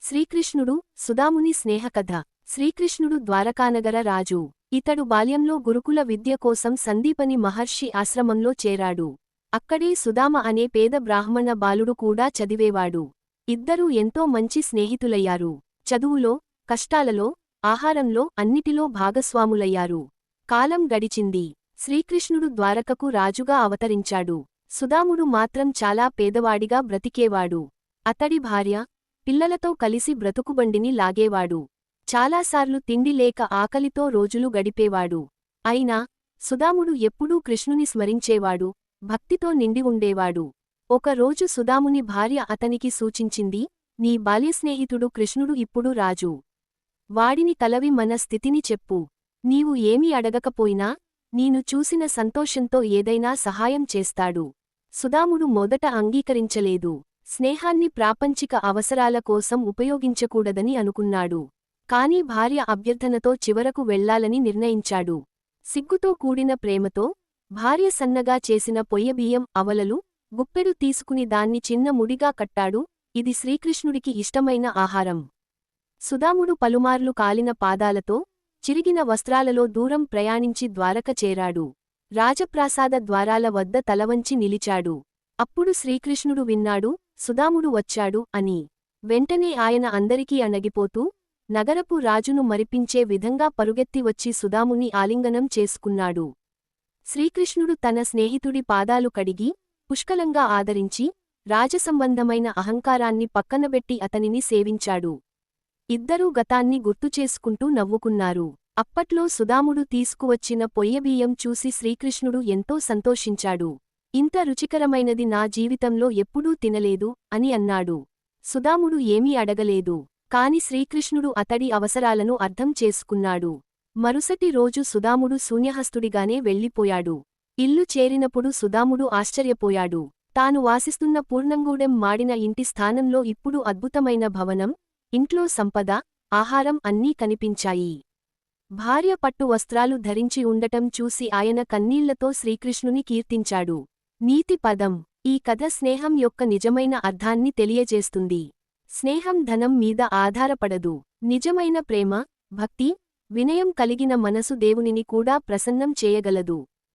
శ్రీకృష్ణుడు సుదాముని స్నేహకథ. శ్రీకృష్ణుడు ద్వారకానగర రాజు. ఇతడు బాల్యంలో గురుకుల విద్య కోసం సందీపని మహర్షి ఆశ్రమంలో చేరాడు. అక్కడే సుదామ అనే పేద బ్రాహ్మణ బాలుడు కూడా చదివేవాడు. ఇద్దరూ ఎంతో మంచి స్నేహితులయ్యారు. చదువులో, కష్టాలలో, ఆహారంలో అన్నిటిలో భాగస్వాములయ్యారు. కాలం గడిచింది. శ్రీకృష్ణుడు ద్వారకకు రాజుగా అవతరించాడు. సుదాముడు మాత్రం చాలా పేదవాడిగా బ్రతికేవాడు. అతడి భార్య, పిల్లలతో కలిసి బ్రతుకుబండిని లాగేవాడు. చాలాసార్లు తిండి లేక ఆకలితో రోజులు గడిపేవాడు. అయినా సుదాముడు ఎప్పుడూ కృష్ణుని స్మరించేవాడు, భక్తితో నిండి ఉండేవాడు. ఒకరోజు సుదాముని భార్య అతనికి సూచించింది, నీ బాల్యస్నేహితుడు కృష్ణుడు ఇప్పుడు రాజు. వాడిని కలవి మన స్థితిని చెప్పు. నీవు ఏమీ అడగకపోయినా నేను చూసిన సంతోషంతో ఏదైనా సహాయం చేస్తాడు. సుదాముడు మొదట అంగీకరించలేదు. స్నేహాన్ని ప్రాపంచిక అవసరాల కోసం ఉపయోగించకూడదని అనుకున్నాడు. కాని భార్య అభ్యర్థనతో చివరకు వెళ్లాలని నిర్ణయించాడు. సిగ్గుతో కూడిన ప్రేమతో భార్య సన్నగా చేసిన పొయ్యబియ్యం అవలలు గుప్పెడు తీసుకుని దాన్ని చిన్న ముడిగా కట్టాడు. ఇది శ్రీకృష్ణుడికి ఇష్టమైన ఆహారం. సుదాముడు పలుమార్లు కాలిన పాదాలతో, చిరిగిన వస్త్రాలలో దూరం ప్రయాణించి ద్వారక చేరాడు. రాజప్రాసాద ద్వారాల వద్ద తలవంచి నిలిచాడు. అప్పుడు శ్రీకృష్ణుడు విన్నాడు, సుదాముడు వచ్చాడు అని. వెంటనే ఆయన అందరికీ అణగిపోతూ, నగరపు రాజును మరిపించే విధంగా పరుగెత్తి వచ్చి సుదాముని ఆలింగనం చేసుకున్నాడు. శ్రీకృష్ణుడు తన స్నేహితుడి పాదాలు కడిగి, పుష్కలంగా ఆదరించి, రాజసంబంధమైన అహంకారాన్ని పక్కనబెట్టి అతనిని సేవించాడు. ఇద్దరూ గతాన్ని గుర్తుచేసుకుంటూ నవ్వుకున్నారు. అప్పట్లో సుదాముడు తీసుకువచ్చిన పొయ్యబియ్యం చూసి శ్రీకృష్ణుడు ఎంతో సంతోషించాడు. ఇంత రుచికరమైనది నా జీవితంలో ఎప్పుడూ తినలేదు అని అన్నాడు. సుదాముడు ఏమీ అడగలేదు. కాని శ్రీకృష్ణుడు అతడి అవసరాలను అర్థం చేసుకున్నాడు. మరుసటి రోజు సుదాముడు శూన్యహస్తుడిగానే వెళ్ళిపోయాడు. ఇల్లు చేరినప్పుడు సుదాముడు ఆశ్చర్యపోయాడు. తాను వాసిస్తున్న పూర్ణంగూడెం మాడిన ఇంటి స్థానంలో ఇప్పుడు అద్భుతమైన భవనం, ఇంట్లో సంపద, ఆహారం అన్నీ కనిపించాయి. భార్య పట్టు వస్త్రాలు ధరించి ఉండటం చూసి ఆయన కన్నీళ్లతో శ్రీకృష్ణుని కీర్తించాడు. నీతి పదం. ఈ కథ స్నేహం యొక్క నిజమైన అర్థాన్ని తెలియజేస్తుంది. స్నేహం ధనం మీద ఆధారపడదు. నిజమైన ప్రేమ, భక్తి, వినయం కలిగిన మనసు దేవునిని కూడా ప్రసన్నం చేయగలదు.